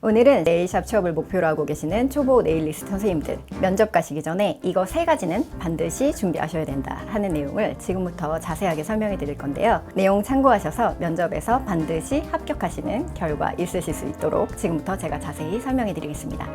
오늘은 네일샵 취업을 목표로 하고 계시는 초보 네일리스트 선생님들, 면접 가시기 전에 이거 3가지는 반드시 준비하셔야 된다 하는 내용을 지금부터 자세하게 설명해 드릴 건데요. 내용 참고하셔서 면접에서 반드시 합격하시는 결과 있으실 수 있도록 지금부터 제가 자세히 설명해 드리겠습니다.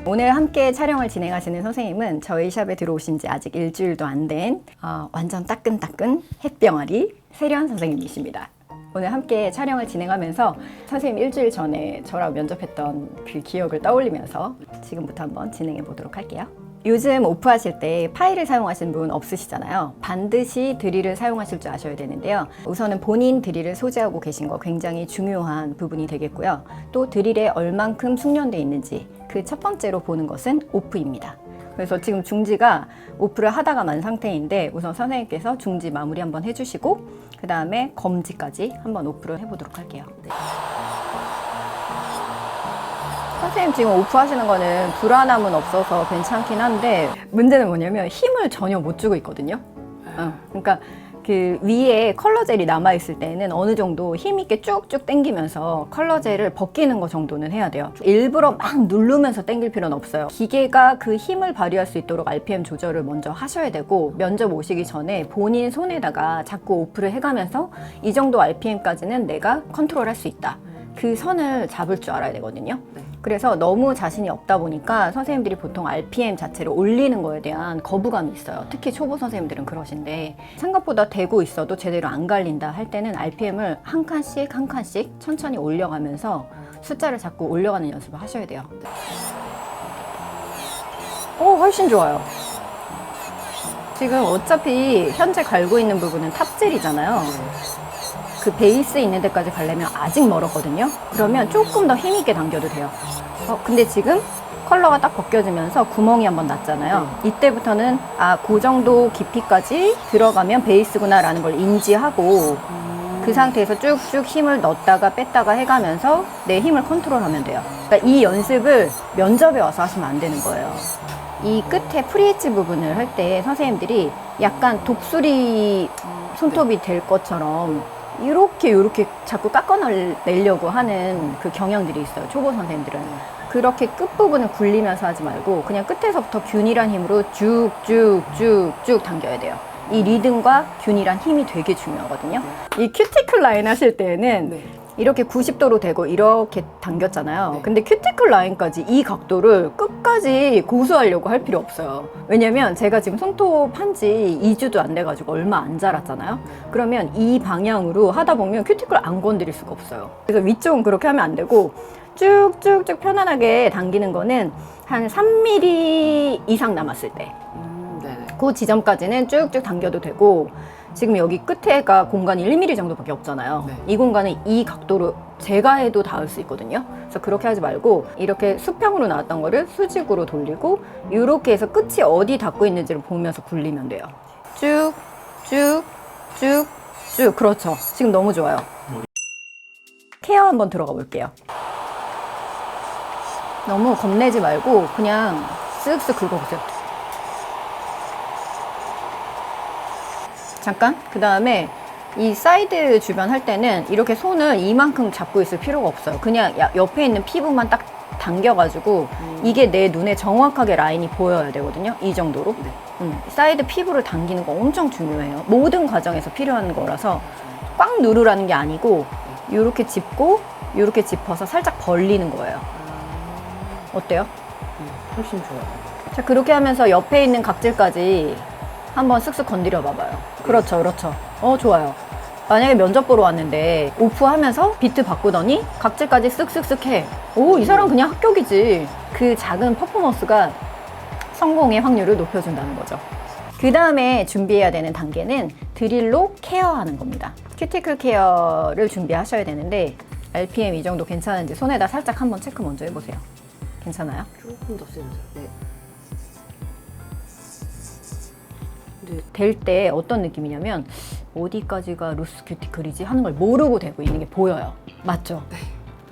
오늘 함께 촬영을 진행하시는 선생님은 저희 샵에 들어오신 지 아직 일주일도 안 된 완전 따끈따끈 햇병아리 세련 선생님이십니다. 오늘 함께 촬영을 진행하면서 선생님 일주일 전에 저랑 면접했던 그 기억을 떠올리면서 지금부터 한번 진행해 보도록 할게요. 요즘 오프하실 때 파일을 사용하시는 분 없으시잖아요. 반드시 드릴을 사용하실 줄 아셔야 되는데요. 우선은 본인 드릴을 소지하고 계신 거 굉장히 중요한 부분이 되겠고요. 또 드릴에 얼만큼 숙련되어 있는지 그 첫 번째로 보는 것은 오프입니다. 그래서 지금 중지가 오프를 하다가 만 상태인데 우선 선생님께서 중지 마무리 한번 해주시고 그 다음에 검지까지 한번 오프를 해보도록 할게요. 네. 선생님 지금 오프 하시는 거는 불안함은 없어서 괜찮긴 한데 문제는 뭐냐면 힘을 전혀 못 주고 있거든요. 그러니까 그 위에 컬러 젤이 남아있을 때는 어느 정도 힘있게 쭉쭉 당기면서 컬러 젤을 벗기는 거 정도는 해야 돼요. 일부러 막 누르면서 당길 필요는 없어요. 기계가 그 힘을 발휘할 수 있도록 RPM 조절을 먼저 하셔야 되고 면접 오시기 전에 본인 손에다가 자꾸 오프를 해가면서 이 정도 RPM까지는 내가 컨트롤할 수 있다. 그 선을 잡을 줄 알아야 되거든요. 그래서 너무 자신이 없다 보니까 선생님들이 보통 RPM 자체를 올리는 거에 대한 거부감이 있어요. 특히 초보 선생님들은 그러신데 생각보다 되고 있어도 제대로 안 갈린다 할 때는 RPM을 한 칸씩 한 칸씩 천천히 올려가면서 숫자를 자꾸 올려가는 연습을 하셔야 돼요. 훨씬 좋아요. 지금 어차피 현재 갈고 있는 부분은 탑젤이잖아요. 그 베이스 있는 데까지 가려면 아직 멀었거든요. 그러면 조금 더 힘있게 당겨도 돼요. 근데 지금 컬러가 딱 벗겨지면서 구멍이 한번 났잖아요. 이때부터는 그 정도 깊이까지 들어가면 베이스구나 라는 걸 인지하고 그 상태에서 쭉쭉 힘을 넣었다가 뺐다가 해가면서 내 힘을 컨트롤하면 돼요. 그러니까 이 연습을 면접에 와서 하시면 안 되는 거예요. 이 끝에 프리엣지 부분을 할 때 선생님들이 약간 독수리 손톱이 될 것처럼 이렇게 자꾸 깎아내려고 하는 그 경향들이 있어요. 초보 선생님들은. 그렇게 끝부분을 굴리면서 하지 말고 그냥 끝에서부터 균일한 힘으로 쭉쭉쭉쭉 당겨야 돼요. 이 리듬과 균일한 힘이 되게 중요하거든요. 이 큐티클 라인 하실 때는 이렇게 90도로 되고 이렇게 당겼잖아요. 근데 큐티클 라인까지 이 각도를 끝까지 고수하려고 할 필요 없어요. 왜냐면 제가 지금 손톱 한지 2주도 안 돼가지고 얼마 안 자랐잖아요. 그러면 이 방향으로 하다 보면 큐티클을 안 건드릴 수가 없어요. 그래서 위쪽은 그렇게 하면 안 되고 쭉쭉쭉 편안하게 당기는 거는 한 3mm 이상 남았을 때 그 지점까지는 쭉쭉 당겨도 되고 지금 여기 끝에가 공간이 1mm 정도밖에 없잖아요. 이 공간은 이 각도로 제가 해도 닿을 수 있거든요. 그래서 그렇게 하지 말고 이렇게 수평으로 나왔던 거를 수직으로 돌리고 이렇게 해서 끝이 어디 닿고 있는지를 보면서 굴리면 돼요. 쭉, 쭉, 쭉, 쭉. 그렇죠. 지금 너무 좋아요. 케어 한번 들어가 볼게요. 너무 겁내지 말고 그냥 쓱쓱 긁어보세요. 잠깐. 그 다음에 이 사이드 주변 할 때는 이렇게 손을 이만큼 잡고 있을 필요가 없어요. 그냥 옆에 있는 피부만 딱 당겨가지고 이게 내 눈에 정확하게 라인이 보여야 되거든요. 이 정도로. 사이드 피부를 당기는 거 엄청 중요해요. 모든 과정에서 필요한 거라서 꽉 누르라는 게 아니고 이렇게 짚고 이렇게 짚어서 살짝 벌리는 거예요. 어때요? 훨씬 좋아요. 자, 그렇게 하면서 옆에 있는 각질까지 한번 쓱쓱 건드려 봐봐요. 그렇죠, 그렇죠. 좋아요. 만약에 면접 보러 왔는데 오프하면서 비트 바꾸더니 각질까지 쓱쓱쓱 해. 이 사람 그냥 합격이지. 그 작은 퍼포먼스가 성공의 확률을 높여준다는 거죠. 그 다음에 준비해야 되는 단계는 드릴로 케어하는 겁니다. 큐티클 케어를 준비하셔야 되는데 RPM 이 정도 괜찮은지 손에다 살짝 한번 체크 먼저 해보세요. 괜찮아요? 조금 더 세면서. 될 때 어떤 느낌이냐면 어디까지가 루스 큐티클이지 하는 걸 모르고 되고 있는 게 보여요. 맞죠?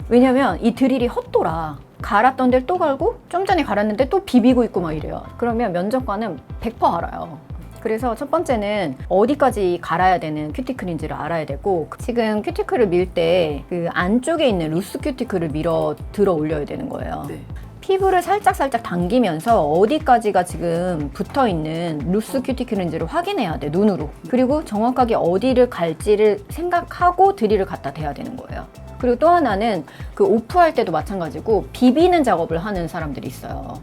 왜냐면 이 드릴이 헛돌아. 갈았던 데를 또 갈고 좀 전에 갈았는데 또 비비고 있고 막 이래요. 그러면 면접관은 100% 알아요. 그래서 첫 번째는 어디까지 갈아야 되는 큐티클인지를 알아야 되고, 지금 큐티클을 밀 때 그 안쪽에 있는 루스 큐티클을 밀어 들어 올려야 되는 거예요. 네. 피부를 살짝 당기면서 어디까지가 지금 붙어 있는 루스 큐티클인지를 확인해야 돼, 눈으로. 그리고 정확하게 어디를 갈지를 생각하고 드릴을 갖다 대야 되는 거예요. 그리고 또 하나는 그 오프할 때도 마찬가지고 비비는 작업을 하는 사람들이 있어요.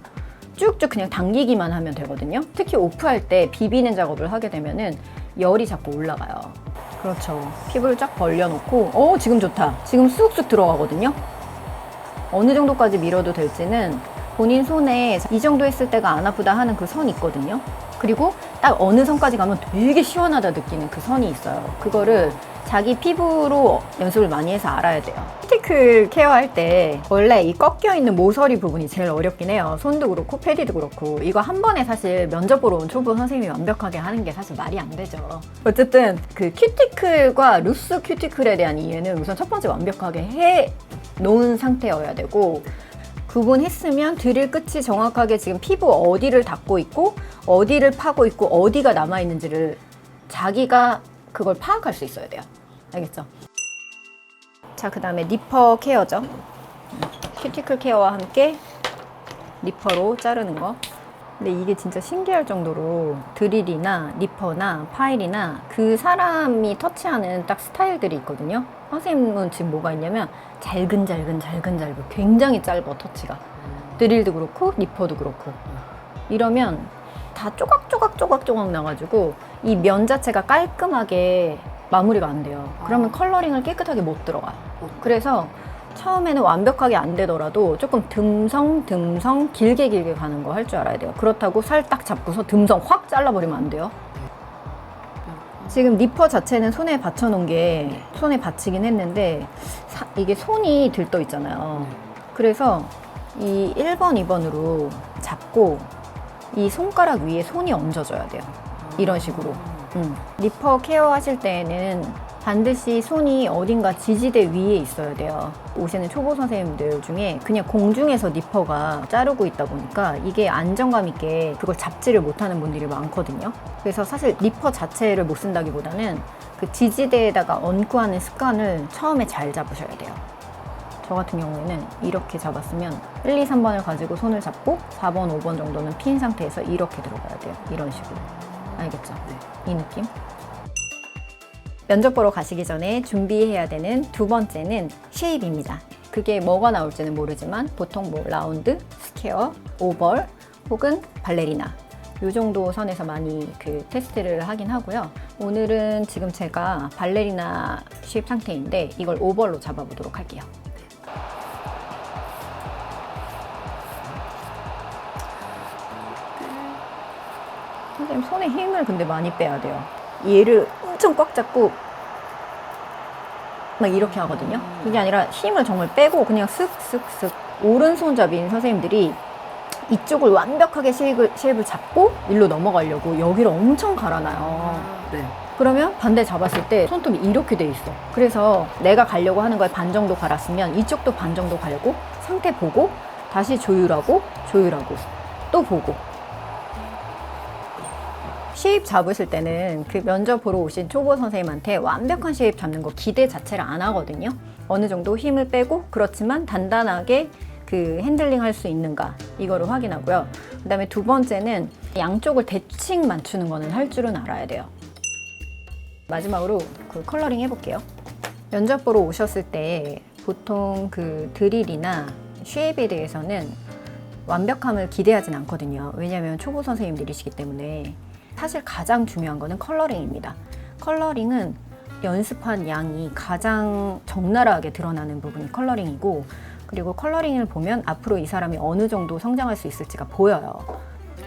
쭉쭉 그냥 당기기만 하면 되거든요. 특히 오프할 때 비비는 작업을 하게 되면은 열이 자꾸 올라가요. 그렇죠. 피부를 쫙 벌려놓고, 지금 좋다. 지금 쑥쑥 들어가거든요. 어느 정도까지 밀어도 될지는 본인 손에 이 정도 했을 때가 안 아프다 하는 그 선이 있거든요. 그리고 딱 어느 선까지 가면 되게 시원하다 느끼는 그 선이 있어요. 그거를 자기 피부로 연습을 많이 해서 알아야 돼요. 큐티클 케어할 때 원래 이 꺾여 있는 모서리 부분이 제일 어렵긴 해요. 손도 그렇고 패디도 그렇고. 이거 한 번에 사실 면접 보러 온 초보 선생님이 완벽하게 하는 게 사실 말이 안 되죠. 어쨌든 그 큐티클과 루스 큐티클에 대한 이해는 우선 첫 번째 완벽하게 해 놓은 상태여야 되고, 구분했으면 드릴 끝이 정확하게 지금 피부 어디를 닿고 있고 어디를 파고 있고 어디가 남아있는지를 자기가 그걸 파악할 수 있어야 돼요. 알겠죠? 자, 그 다음에 니퍼 케어죠. 큐티클 케어와 함께 니퍼로 자르는 거. 근데 이게 진짜 신기할 정도로 드릴이나 니퍼나 파일이나 그 사람이 터치하는 딱 스타일들이 있거든요. 선생님은 지금 뭐가 있냐면 잘근 굉장히 짧아, 터치가. 드릴도 그렇고 니퍼도 그렇고. 이러면 다 조각 나가지고 이 면 자체가 깔끔하게 마무리가 안 돼요. 그러면 컬러링을 깨끗하게 못 들어가요. 그래서 처음에는 완벽하게 안 되더라도 조금 듬성 길게 가는 거 할 줄 알아야 돼요. 그렇다고 살 딱 잡고서 듬성 확 잘라버리면 안 돼요. 지금 니퍼 자체는 손에 받쳐놓은 게 손에 받치긴 했는데 이게 손이 들떠 있잖아요. 그래서 이 1번, 2번으로 잡고 이 손가락 위에 손이 얹어져야 돼요. 이런 식으로. 니퍼 케어 하실 때에는 반드시 손이 어딘가 지지대 위에 있어야 돼요. 오시는 초보 선생님들 중에 그냥 공중에서 니퍼가 자르고 있다 보니까 이게 안정감 있게 그걸 잡지를 못하는 분들이 많거든요. 그래서 사실 니퍼 자체를 못 쓴다기보다는 그 지지대에다가 얹고 하는 습관을 처음에 잘 잡으셔야 돼요. 저 같은 경우에는 이렇게 잡았으면 1, 2, 3번을 가지고 손을 잡고 4번, 5번 정도는 핀 상태에서 이렇게 들어가야 돼요. 이런 식으로. 알겠죠? 이 느낌? 면접 보러 가시기 전에 준비해야 되는 두 번째는 쉐입입니다. 그게 뭐가 나올지는 모르지만 보통 뭐 라운드, 스퀘어, 오벌 혹은 발레리나 이 정도 선에서 많이 그 테스트를 하긴 하고요. 오늘은 지금 제가 발레리나 쉐입 상태인데 이걸 오벌로 잡아보도록 할게요. 선생님 손에 힘을 근데 많이 빼야 돼요. 얘를 엄청 꽉 잡고 막 이렇게 하거든요. 이게 아니라 힘을 정말 빼고 그냥 쓱쓱쓱. 오른손잡이인 선생님들이 이쪽을 완벽하게 쉐입을 잡고 일로 넘어가려고 여기를 엄청 갈아놔요. 네. 그러면 반대 잡았을 때 손톱이 이렇게 돼 있어. 그래서 내가 가려고 하는 걸 반 정도 갈았으면 이쪽도 반 정도 가려고 상태 보고 다시 조율하고 또 보고. 쉐입 잡으실 때는 그 면접 보러 오신 초보 선생님한테 완벽한 쉐입 잡는 거 기대 자체를 안 하거든요. 어느 정도 힘을 빼고 그렇지만 단단하게 그 핸들링 할 수 있는가 이거를 확인하고요. 그 다음에 두 번째는 양쪽을 대칭 맞추는 거는 할 줄은 알아야 돼요. 마지막으로 그 컬러링 해볼게요. 면접 보러 오셨을 때 보통 그 드릴이나 쉐입에 대해서는 완벽함을 기대하진 않거든요. 왜냐하면 초보 선생님들이시기 때문에. 사실 가장 중요한 거는 컬러링입니다. 컬러링은 연습한 양이 가장 적나라하게 드러나는 부분이 컬러링이고, 그리고 컬러링을 보면 앞으로 이 사람이 어느 정도 성장할 수 있을지가 보여요.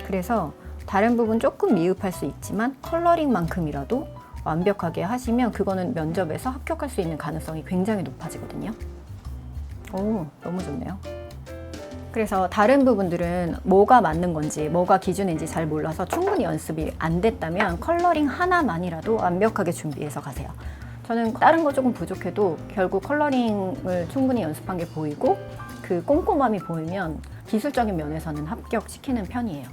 그래서 다른 부분 조금 미흡할 수 있지만 컬러링만큼이라도 완벽하게 하시면 그거는 면접에서 합격할 수 있는 가능성이 굉장히 높아지거든요. 오, 너무 좋네요. 그래서 다른 부분들은 뭐가 맞는 건지 뭐가 기준인지 잘 몰라서 충분히 연습이 안 됐다면 컬러링 하나만이라도 완벽하게 준비해서 가세요. 저는 다른 거 조금 부족해도 결국 컬러링을 충분히 연습한 게 보이고 그 꼼꼼함이 보이면 기술적인 면에서는 합격시키는 편이에요.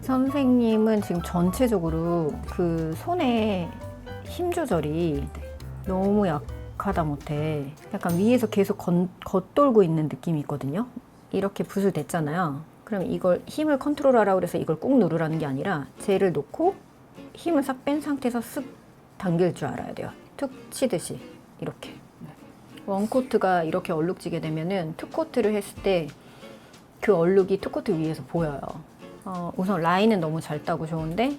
선생님은 지금 전체적으로 그 손의 힘 조절이 너무 약하다 못해 약간 위에서 계속 겉돌고 있는 느낌이 있거든요. 이렇게 붓을 댔잖아요. 그럼 이걸 힘을 컨트롤하라고 그래서 이걸 꾹 누르라는 게 아니라 젤을 놓고 힘을 싹 뺀 상태에서 쓱 당길 줄 알아야 돼요. 툭 치듯이 이렇게. 원코트가 이렇게 얼룩지게 되면은 투코트를 했을 때 그 얼룩이 투코트 위에서 보여요. 우선 라인은 너무 잘 따고 좋은데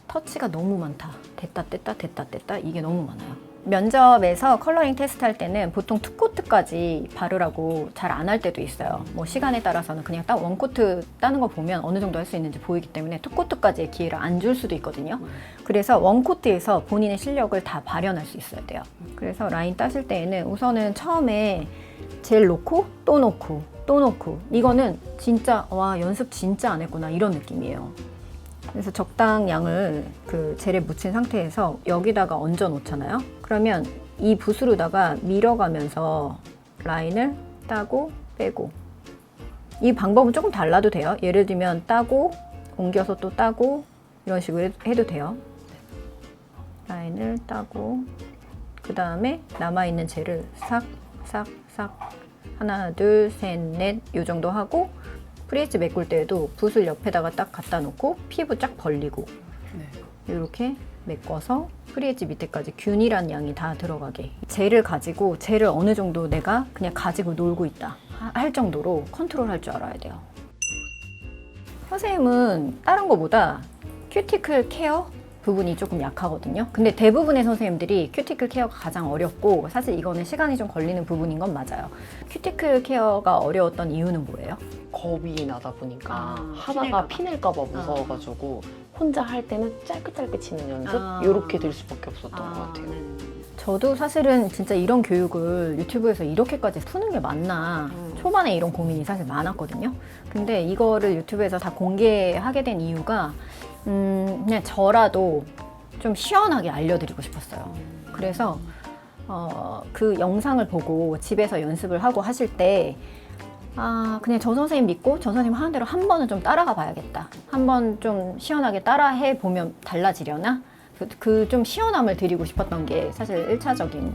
터치가 너무 많다. 됐다 뗐다 됐다 뗐다 이게 너무 많아요. 면접에서 컬러링 테스트 할 때는 보통 투코트까지 바르라고 잘 안 할 때도 있어요. 뭐 시간에 따라서는 그냥 딱 원코트 따는 거 보면 어느 정도 할 수 있는지 보이기 때문에 투코트까지의 기회를 안 줄 수도 있거든요. 그래서 원코트에서 본인의 실력을 다 발현할 수 있어야 돼요. 그래서 라인 따실 때에는 우선은 처음에 젤 놓고 또 놓고 또 놓고 이거는 진짜 와 연습 진짜 안 했구나 이런 느낌이에요. 그래서 적당량을 그 젤에 묻힌 상태에서 여기다가 얹어 놓잖아요. 그러면 이 붓으로다가 밀어가면서 라인을 따고 빼고. 이 방법은 조금 달라도 돼요. 예를 들면 따고 옮겨서 또 따고 이런 식으로 해도 돼요. 라인을 따고 그 다음에 남아있는 젤을 싹싹싹 하나 둘 셋 넷 요 정도 하고 프리헤즈 메꿀 때에도 붓을 옆에다가 딱 갖다 놓고 피부 쫙 벌리고 이렇게 메꿔서 프리헤즈 밑에까지 균일한 양이 다 들어가게. 젤을 가지고 젤을 어느 정도 내가 그냥 가지고 놀고 있다 할 정도로 컨트롤 할 줄 알아야 돼요. 선생님은 다른 거보다 큐티클 케어 부분이 조금 약하거든요. 근데 대부분의 선생님들이 큐티클 케어가 가장 어렵고 사실 이거는 시간이 좀 걸리는 부분인 건 맞아요. 큐티클 케어가 어려웠던 이유는 뭐예요? 겁이 나다 보니까 피낼까 하다가 봐. 피낼까봐 무서워가지고 혼자 할 때는 짧게 치는 연습 요렇게 될 수밖에 없었던 것 같아요. 저도 사실은 진짜 이런 교육을 유튜브에서 이렇게까지 푸는 게 맞나 초반에 이런 고민이 사실 많았거든요. 근데 이거를 유튜브에서 다 공개하게 된 이유가 그냥 저라도 좀 시원하게 알려드리고 싶었어요. 그래서 그 영상을 보고 집에서 연습을 하고 하실 때 그냥 저 선생님 믿고 저 선생님 하는 대로 한 번은 좀 따라가 봐야겠다. 한번 좀 시원하게 따라해 보면 달라지려나? 그 좀 시원함을 드리고 싶었던 게 사실 1차적인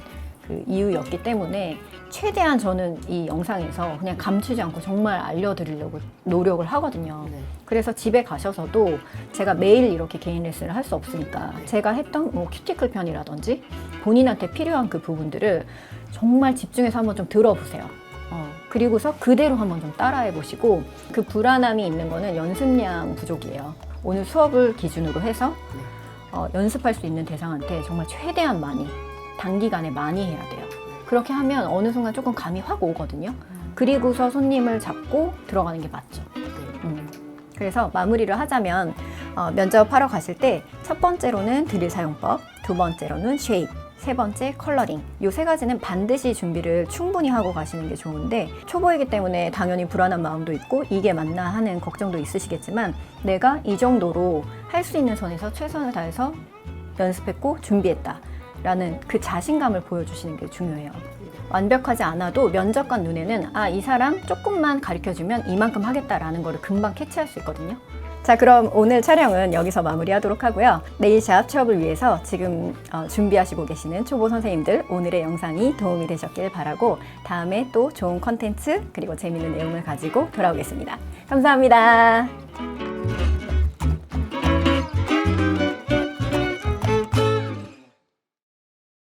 그 이유였기 때문에 최대한 저는 이 영상에서 그냥 감추지 않고 정말 알려드리려고 노력을 하거든요. 그래서 집에 가셔서도 제가 매일 이렇게 개인 레슨을 할 수 없으니까 제가 했던 뭐 큐티클 편이라든지 본인한테 필요한 그 부분들을 정말 집중해서 한번 좀 들어보세요. 그리고서 그대로 한번 좀 따라해 보시고 그 불안함이 있는 거는 연습량 부족이에요. 오늘 수업을 기준으로 해서 연습할 수 있는 대상한테 정말 최대한 많이 단기간에 많이 해야 돼요. 그렇게 하면 어느 순간 조금 감이 확 오거든요. 그리고서 손님을 잡고 들어가는 게 맞죠. 그래서 마무리를 하자면 면접하러 가실 때 첫 번째로는 드릴 사용법, 두 번째로는 쉐입, 세 번째 컬러링. 이 세 가지는 반드시 준비를 충분히 하고 가시는 게 좋은데 초보이기 때문에 당연히 불안한 마음도 있고 이게 맞나 하는 걱정도 있으시겠지만 내가 이 정도로 할 수 있는 선에서 최선을 다해서 연습했고 준비했다 라는 그 자신감을 보여주시는 게 중요해요. 완벽하지 않아도 면접관 눈에는 이 사람 조금만 가르쳐주면 이만큼 하겠다라는 거를 금방 캐치할 수 있거든요. 자, 그럼 오늘 촬영은 여기서 마무리하도록 하고요. 네일샵 취업을 위해서 지금 준비하시고 계시는 초보 선생님들 오늘의 영상이 도움이 되셨길 바라고 다음에 또 좋은 컨텐츠 그리고 재밌는 내용을 가지고 돌아오겠습니다. 감사합니다.